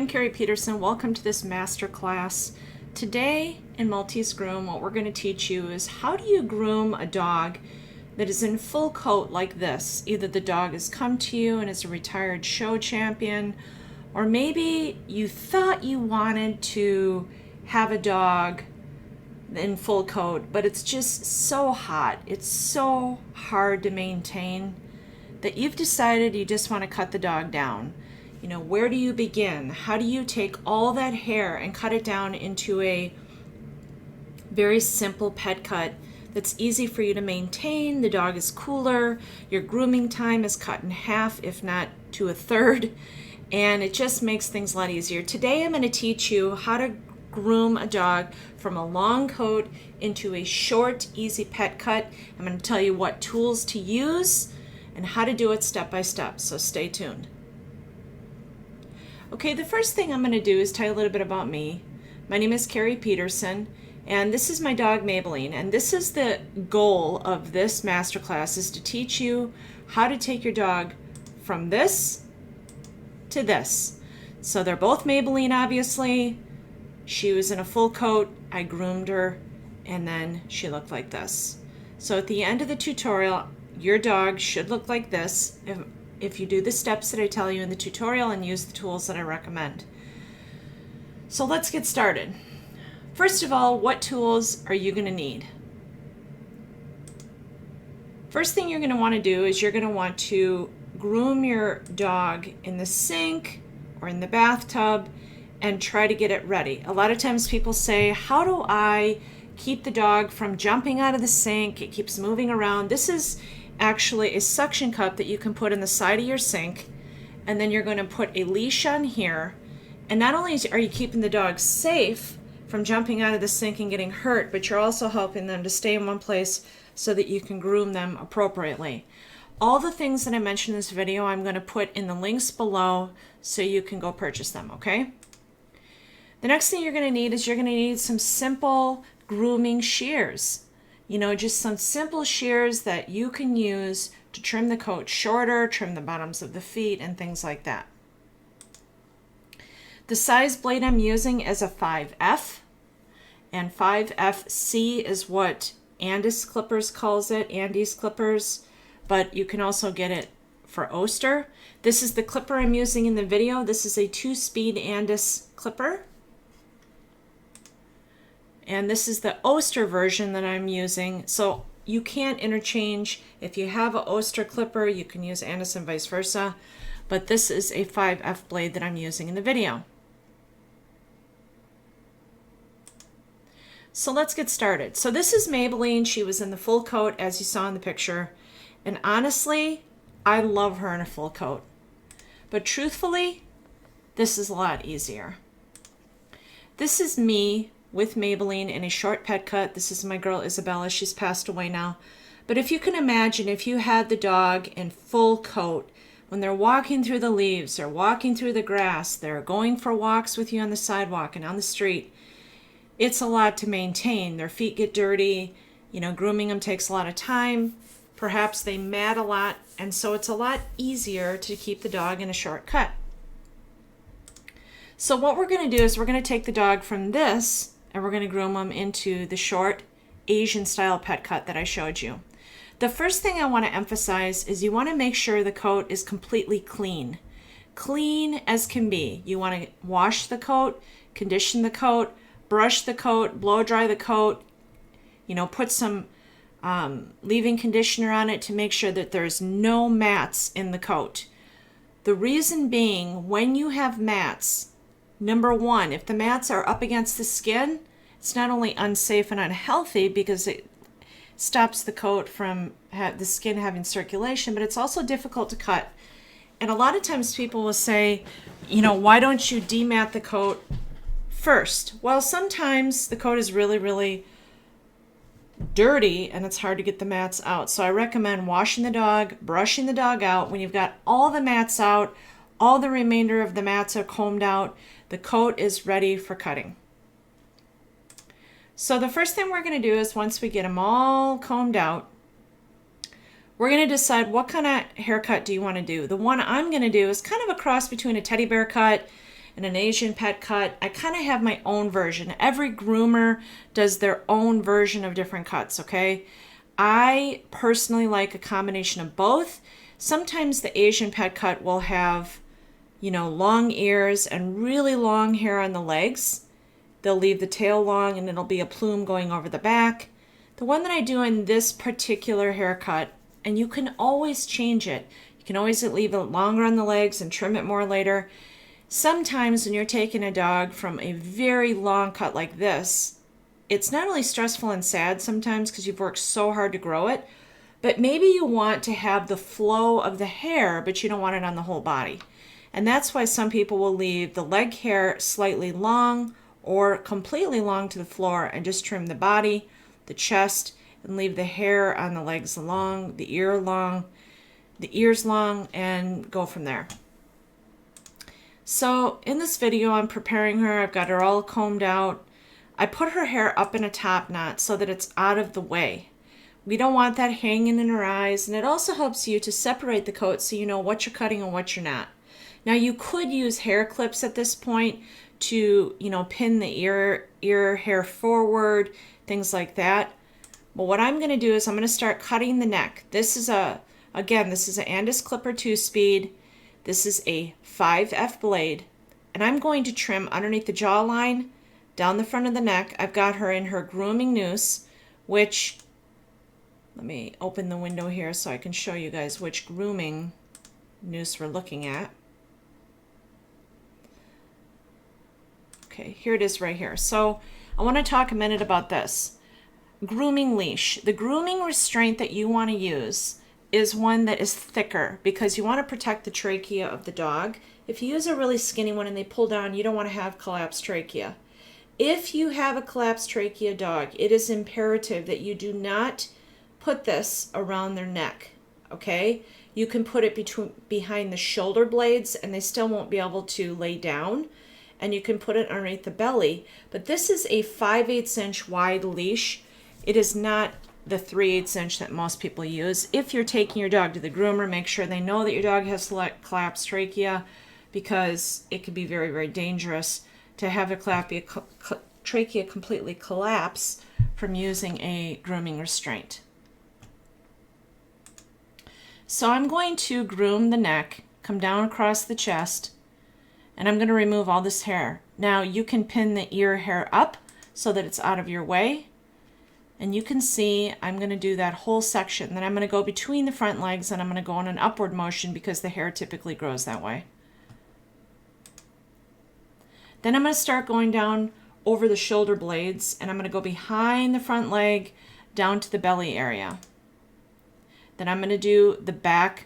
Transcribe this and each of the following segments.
I'm Carrie Peterson. Welcome to this masterclass. Today in Maltese Groom, what we're going to teach you is how do you groom a dog that is in full coat like this. Either the dog has come to you and is a retired show champion, or maybe you thought you wanted to have a dog in full coat, but it's just so hot. It's so hard to maintain that you've decided you just want to cut the dog down. You know, where do you begin? How do you take all that hair and cut it down into a very simple pet cut that's easy for you to maintain? The dog is cooler. Your grooming time is cut in half, if not to a third, and it just makes things a lot easier. Today I'm going to teach you how to groom a dog from a long coat into a short, easy pet cut. I'm going to tell you what tools to use and how to do it step by step, so stay tuned. Okay, the first thing I'm going to do is tell you a little bit about me. My name is Carrie Peterson, and this is my dog Maybelline, and this is the goal of this masterclass, is to teach you how to take your dog from this to this. So they're both Maybelline, obviously. She was in a full coat, I groomed her, and then she looked like this. So at the end of the tutorial, your dog should look like this if you do the steps that I tell you in the tutorial and use the tools that I recommend. So let's get started. First of all, what tools are you going to need? First thing you're going to want to do is you're going to want to groom your dog in the sink or in the bathtub and try to get it ready. A lot of times people say, how do I keep the dog from jumping out of the sink? It keeps moving around. This is actually a suction cup that you can put in the side of your sink, and then you're going to put a leash on here, and not only are you keeping the dog safe from jumping out of the sink and getting hurt, but you're also helping them to stay in one place so that you can groom them appropriately. All the things that I mentioned in this video I'm going to put in the links below so you can go purchase them, okay? The next thing you're going to need is you're going to need some simple grooming shears. You know, just some simple shears that you can use to trim the coat shorter, trim the bottoms of the feet, and things like that. The size blade I'm using is a 5F, and 5FC is what Andes Clippers calls it, Andes Clippers, but you can also get it for Oster. This is the clipper I'm using in the video. This is a 2-speed Andes clipper. And this is the Oster version that I'm using. So you can't interchange. If you have an Oster clipper, you can use Andes and vice versa. But this is a 5F blade that I'm using in the video. So let's get started. So this is Maybelline. She was in the full coat, as you saw in the picture. And honestly, I love her in a full coat. But truthfully, this is a lot easier. This is me with Maybelline in a short pet cut. This is my girl Isabella. She's passed away now. But if you can imagine, if you had the dog in full coat, when they're walking through the leaves, they're walking through the grass, they're going for walks with you on the sidewalk and on the street, it's a lot to maintain. Their feet get dirty. You know, grooming them takes a lot of time. Perhaps they mat a lot, and so it's a lot easier to keep the dog in a short cut. So what we're going to do is we're going to take the dog from this and we're going to groom them into the short Asian style pet cut that I showed you. The first thing I want to emphasize is you want to make sure the coat is completely clean. Clean as can be. You want to wash the coat, condition the coat, brush the coat, blow dry the coat, you know, put some leave-in conditioner on it to make sure that there's no mats in the coat. The reason being, when you have mats, number one, if the mats are up against the skin, it's not only unsafe and unhealthy because it stops the coat from the skin having circulation, but it's also difficult to cut. And a lot of times people will say, you know, why don't you demat the coat first? Well, sometimes the coat is really, really dirty and it's hard to get the mats out. So I recommend washing the dog, brushing the dog out. When you've got all the mats out, all the remainder of the mats are combed out, the coat is ready for cutting. So the first thing we're going to do is once we get them all combed out, we're going to decide what kind of haircut do you want to do. The one I'm going to do is kind of a cross between a teddy bear cut and an Asian pet cut. I kind of have my own version. Every groomer does their own version of different cuts, okay? I personally like a combination of both. Sometimes the Asian pet cut will have, long ears and really long hair on the legs. They'll leave the tail long and it'll be a plume going over the back. The one that I do in this particular haircut, and you can always change it. You can always leave it longer on the legs and trim it more later. Sometimes when you're taking a dog from a very long cut like this, it's not only stressful and sad sometimes because you've worked so hard to grow it, but maybe you want to have the flow of the hair, but you don't want it on the whole body. And that's why some people will leave the leg hair slightly long or completely long to the floor and just trim the body, the chest, and leave the hair on the legs long, the ears long, and go from there. So in this video, I'm preparing her. I've got her all combed out. I put her hair up in a top knot so that it's out of the way. We don't want that hanging in her eyes, and it also helps you to separate the coat so you know what you're cutting and what you're not. Now you could use hair clips at this point to, pin the ear hair forward, things like that. But what I'm going to do is I'm going to start cutting the neck. This is an Andis Clipper 2-speed. This is a 5F blade, and I'm going to trim underneath the jawline, down the front of the neck. I've got her in her grooming noose, which, let me open the window here so I can show you guys which grooming noose we're looking at. Okay, here it is right here. So I want to talk a minute about this. Grooming leash. The grooming restraint that you want to use is one that is thicker because you want to protect the trachea of the dog. If you use a really skinny one and they pull down, you don't want to have collapsed trachea. If you have a collapsed trachea dog, it is imperative that you do not put this around their neck, okay? You can put it behind the shoulder blades and they still won't be able to lay down, and you can put it underneath the belly. But this is a 5/8 inch wide leash. It is not the 3/8 inch that most people use. If you're taking your dog to the groomer, make sure they know that your dog has collapsed trachea, because it can be very, very dangerous to have a trachea completely collapse from using a grooming restraint. So I'm going to groom the neck, come down across the chest, and I'm going to remove all this hair. Now you can pin the ear hair up so that it's out of your way. And you can see I'm going to do that whole section. Then I'm going to go between the front legs and I'm going to go in an upward motion because the hair typically grows that way. Then I'm going to start going down over the shoulder blades and I'm going to go behind the front leg down to the belly area. Then I'm going to do the back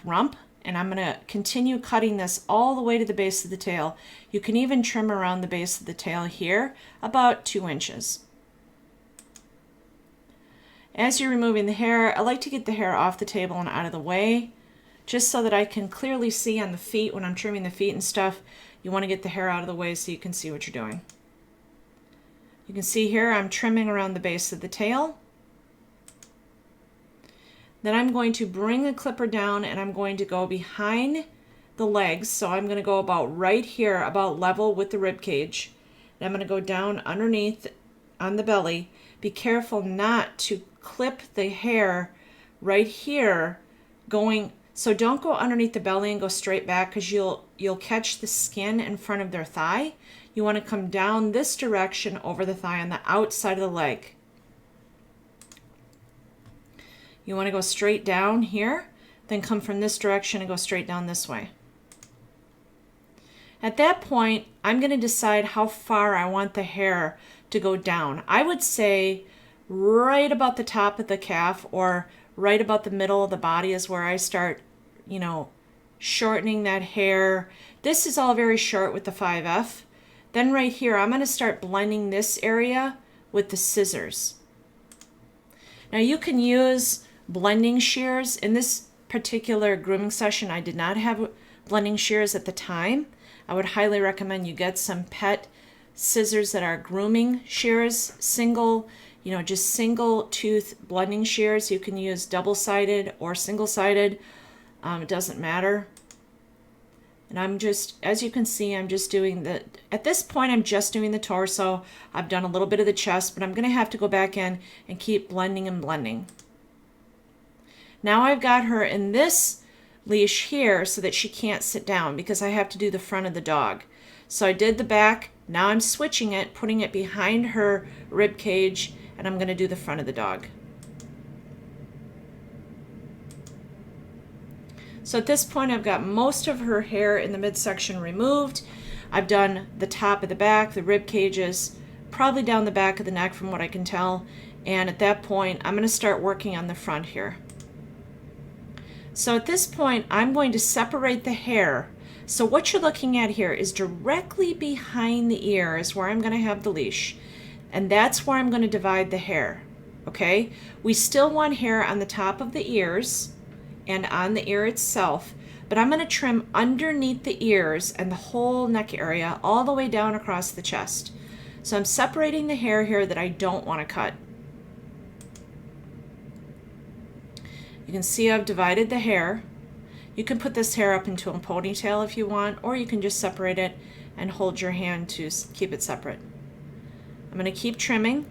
rump, and I'm going to continue cutting this all the way to the base of the tail. You can even trim around the base of the tail here about 2 inches. As you're removing the hair, I like to get the hair off the table and out of the way, just so that I can clearly see on the feet when I'm trimming the feet and stuff. You want to get the hair out of the way so you can see what you're doing. You can see here I'm trimming around the base of the tail. Then I'm going to bring the clipper down and I'm going to go behind the legs. So I'm going to go about right here, about level with the rib cage. And I'm going to go down underneath on the belly. Be careful not to clip the hair right here going, so don't go underneath the belly and go straight back, because you'll catch the skin in front of their thigh. You want to come down this direction over the thigh on the outside of the leg. You want to go straight down here, then come from this direction and go straight down this way. At that point, I'm going to decide how far I want the hair to go down. I would say right about the top of the calf or right about the middle of the body is where I start, shortening that hair. This is all very short with the 5F. Then right here, I'm going to start blending this area with the scissors. Now you can use blending shears. In this particular grooming session, I did not have blending shears at the time. I would highly recommend you get some pet scissors that are grooming shears, just single tooth blending shears. You can use double-sided or single-sided. It doesn't matter. And I'm just, as you can see, I'm just doing at this point, I'm just doing the torso. I've done a little bit of the chest, but I'm gonna have to go back in and keep blending and blending. Now I've got her in this leash here so that she can't sit down because I have to do the front of the dog. So I did the back, now I'm switching it, putting it behind her rib cage, and I'm gonna do the front of the dog. So at this point, I've got most of her hair in the midsection removed. I've done the top of the back, the rib cages, probably down the back of the neck from what I can tell. And at that point, I'm gonna start working on the front here. So at this point, I'm going to separate the hair. So what you're looking at here is directly behind the ear is where I'm gonna have the leash. And that's where I'm gonna divide the hair, okay? We still want hair on the top of the ears and on the ear itself, but I'm gonna trim underneath the ears and the whole neck area all the way down across the chest. So I'm separating the hair here that I don't wanna cut. You can see I've divided the hair. You can put this hair up into a ponytail if you want, or you can just separate it and hold your hand to keep it separate. I'm gonna keep trimming,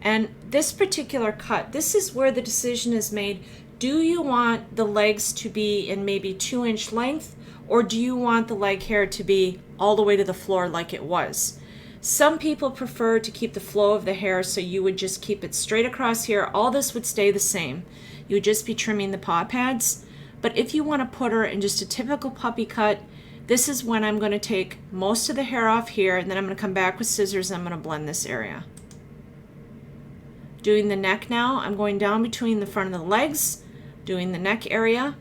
and this particular cut, this is where the decision is made. Do you want the legs to be in maybe 2-inch length, or do you want the leg hair to be all the way to the floor like it was? Some people prefer to keep the flow of the hair, so you would just keep it straight across here. All this would stay the same. You would just be trimming the paw pads. But if you want to put her in just a typical puppy cut, this is when I'm going to take most of the hair off here, and then I'm going to come back with scissors and I'm going to blend this area. Doing the neck now, I'm going down between the front of the legs, doing the neck area,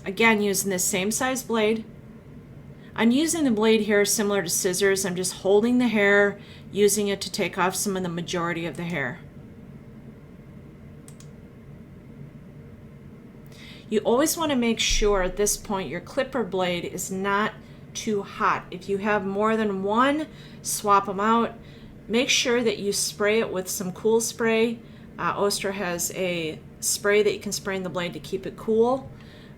again using this same size blade. I'm using the blade here similar to scissors. I'm just holding the hair, using it to take off some of the majority of the hair. You always want to make sure at this point your clipper blade is not too hot. If you have more than one, swap them out. Make sure that you spray it with some cool spray. Oster has a spray that you can spray in the blade to keep it cool.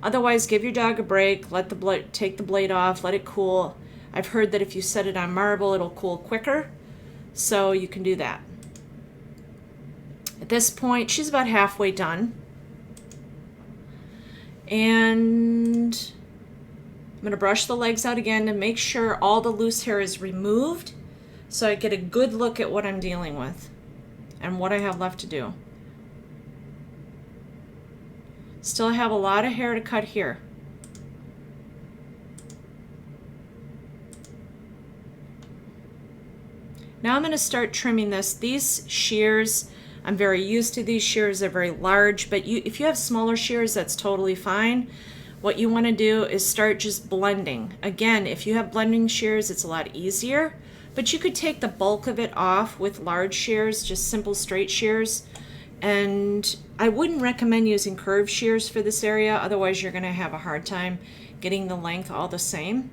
Otherwise, give your dog a break, let the blade, take the blade off, let it cool. I've heard that if you set it on marble, it'll cool quicker, so you can do that. At this point, she's about halfway done. And I'm gonna brush the legs out again to make sure all the loose hair is removed so I get a good look at what I'm dealing with and what I have left to do. Still have a lot of hair to cut here. Now I'm going to start trimming this. These shears, I'm very used to these shears. They're very large, but if you have smaller shears, that's totally fine. What you want to do is start just blending. Again, if you have blending shears, it's a lot easier, but you could take the bulk of it off with large shears, just simple straight shears. And I wouldn't recommend using curved shears for this area, otherwise you're going to have a hard time getting the length all the same.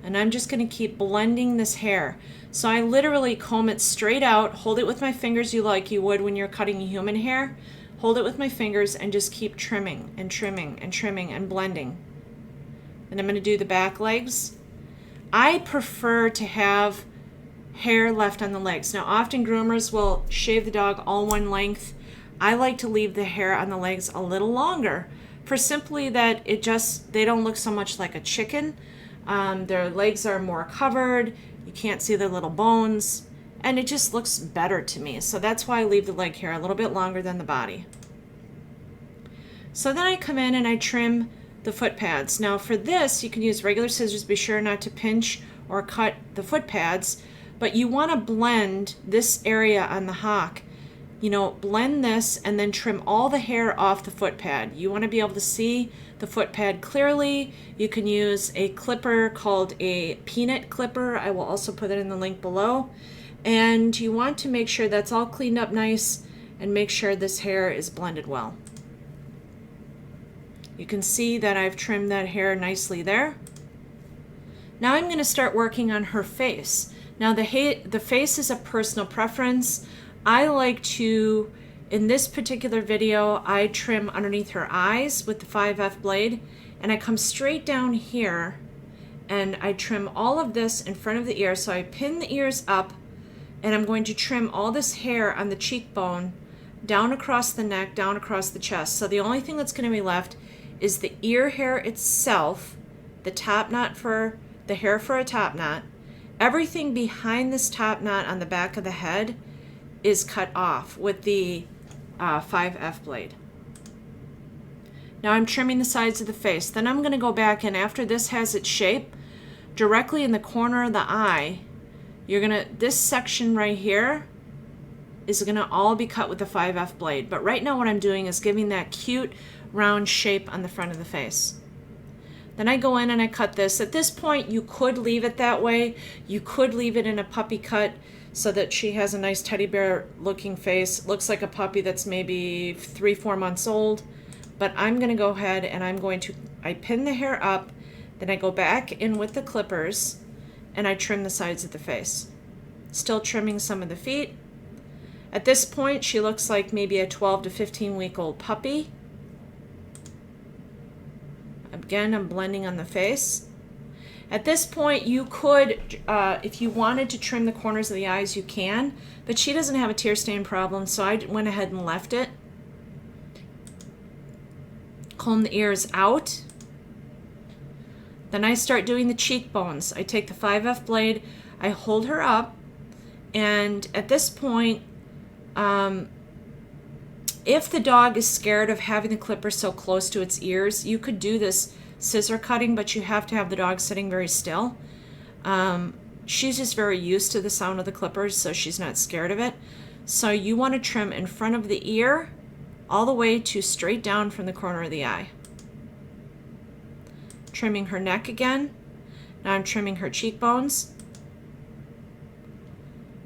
And I'm just going to keep blending this hair. So I literally comb it straight out, hold it with my fingers like you would when you're cutting human hair. Hold it with my fingers and just keep trimming and trimming and trimming and blending. And I'm going to do the back legs. I prefer to have hair left on the legs. Now often groomers will shave the dog all one length. I like to leave the hair on the legs a little longer for simply that they don't look so much like a chicken. Their legs are more covered, you can't see their little bones, and it just looks better to me. So that's why I leave the leg hair a little bit longer than the body. So then I come in and I trim the foot pads. Now for this, you can use regular scissors. Be sure not to pinch or cut the foot pads, but you want to blend this area on the hock. You know, blend this and then trim all the hair off the foot pad. You want to be able to see the foot pad clearly. You can use a clipper called a peanut clipper. I will also put it in the link below. And you want to make sure that's all cleaned up nice and make sure this hair is blended well. You can see that I've trimmed that hair nicely there. Now I'm going to start working on her face. Now the face is a personal preference. I like to in this particular video, I trim underneath her eyes with the 5F blade, and I come straight down here and I trim all of this in front of the ear. So I pin the ears up, and I'm going to trim all this hair on the cheekbone down across the neck, down across the chest. So the only thing that's going to be left is the ear hair itself, the top knot for the hair for a top knot. Everything behind this top knot on the back of the head is cut off with the 5F blade. Now I'm trimming the sides of the face. Then I'm going to go back, and after this has its shape, directly in the corner of the eye, this section right here is going to all be cut with the 5F blade. But right now what I'm doing is giving that cute round shape on the front of the face. Then I go in and I cut this. At this point, you could leave it that way. You could leave it in a puppy cut so that she has a nice teddy bear looking face. Looks like a puppy that's maybe 3-4 months old. But I'm going to go ahead and I pin the hair up, then I go back in with the clippers and I trim the sides of the face. Still trimming some of the feet. At this point, she looks like maybe a 12 to 15 week old puppy. Again, I'm blending on the face. At this point, you could, if you wanted to trim the corners of the eyes, you can, but she doesn't have a tear stain problem, so I went ahead and left it. Comb the ears out. Then I start doing the cheekbones. I take the 5F blade, I hold her up, and at this point, if the dog is scared of having the clipper so close to its ears, you could do this scissor cutting, but you have to have the dog sitting very still. She's just very used to the sound of the clippers, so she's not scared of it. So you want to trim in front of the ear all the way to straight down from the corner of the eye. Trimming her neck again. Now I'm trimming her cheekbones.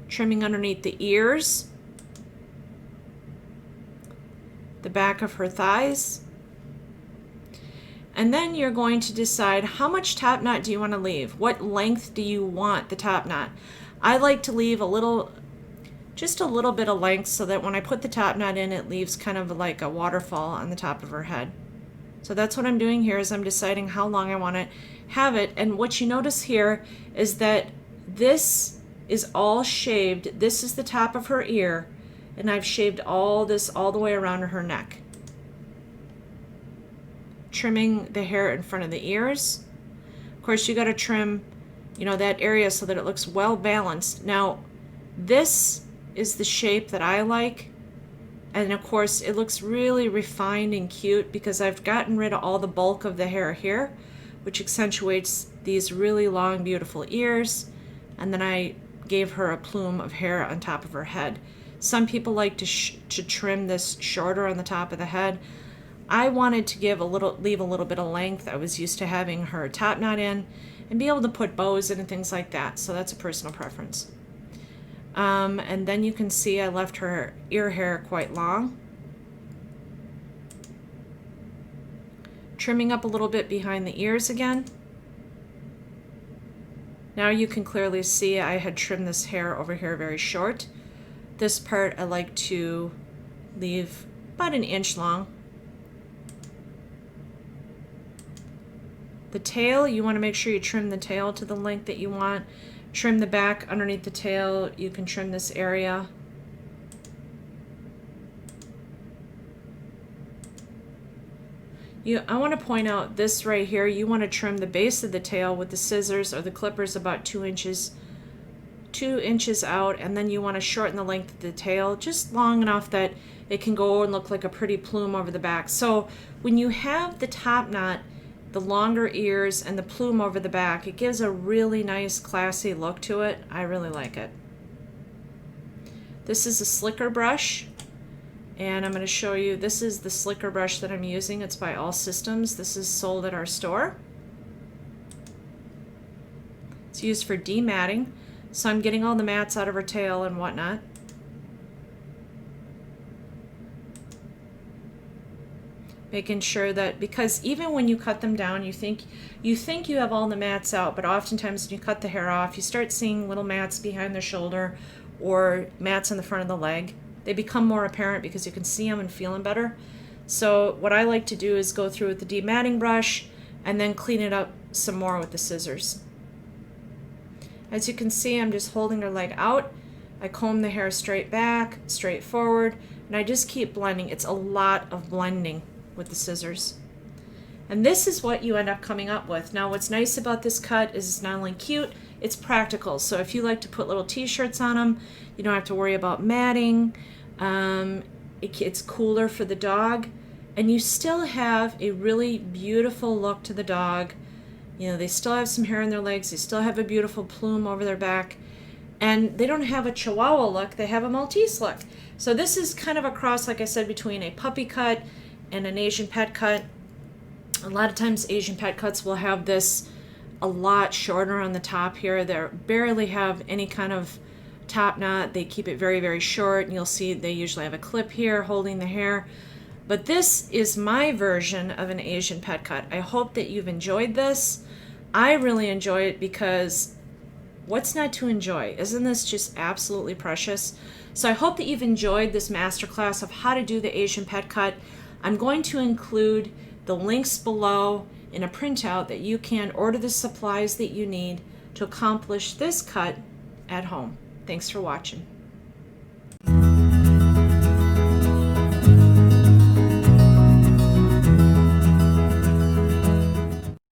Trimming underneath the ears. The back of her thighs. And then you're going to decide how much top knot do you want to leave? What length do you want the top knot? I like to leave just a little bit of length so that when I put the top knot in, it leaves kind of like a waterfall on the top of her head. So that's what I'm doing here, is I'm deciding how long I want to have it. And what you notice here is that this is all shaved. This is the top of her ear, and I've shaved all this all the way around her neck. Trimming the hair in front of the ears. Of course, you got to trim, that area so that it looks well balanced. Now, this is the shape that I like. And of course, it looks really refined and cute because I've gotten rid of all the bulk of the hair here, which accentuates these really long, beautiful ears. And then I gave her a plume of hair on top of her head. Some people like to trim this shorter on the top of the head. I wanted to leave a little bit of length. I was used to having her top knot in and be able to put bows in and things like that. So that's a personal preference. And then you can see I left her ear hair quite long. Trimming up a little bit behind the ears again. Now you can clearly see I had trimmed this hair over here very short. This part I like to leave about 1 inch long. The tail, you want to make sure you trim the tail to the length that you want. Trim the back underneath the tail. You can trim this area. I want to point out this right here. You want to trim the base of the tail with the scissors or the clippers about 2 inches out, and then you want to shorten the length of the tail just long enough that it can go and look like a pretty plume over the back. So when you have the top knot, the longer ears, and the plume over the back, it gives a really nice classy look to it. I really like it. This is a slicker brush, and I'm going to show you, this is the slicker brush that I'm using. It's by All Systems. This is sold at our store. It's used for dematting, so I'm getting all the mats out of her tail and whatnot. Making sure that, because even when you cut them down, you think you have all the mats out, but oftentimes when you cut the hair off, you start seeing little mats behind the shoulder or mats in the front of the leg. they become more apparent because you can see them and feel them better. So what I like to do is go through with the dematting brush and then clean it up some more with the scissors. As you can see, I'm just holding her leg out. I comb the hair straight back, straight forward, and I just keep blending. It's a lot of blending with the scissors. And this is what you end up coming up with. Now what's nice about this cut is it's not only cute, it's practical. So if you like to put little t-shirts on them, you don't have to worry about matting. It's cooler for the dog. And you still have a really beautiful look to the dog. You know, they still have some hair on their legs. They still have a beautiful plume over their back. And they don't have a Chihuahua look. They have a Maltese look. So this is kind of a cross, like I said, between a puppy cut and an Asian pet cut. A lot of times Asian pet cuts will have this a lot shorter on the top here. They barely have any kind of top knot. They keep it very, very short. And you'll see they usually have a clip here holding the hair. But this is my version of an Asian pet cut. I hope that you've enjoyed this. I really enjoy it because what's not to enjoy? Isn't this just absolutely precious? So I hope that you've enjoyed this masterclass of how to do the Asian pet cut. I'm going to include the links below in a printout that you can order the supplies that you need to accomplish this cut at home. Thanks for watching.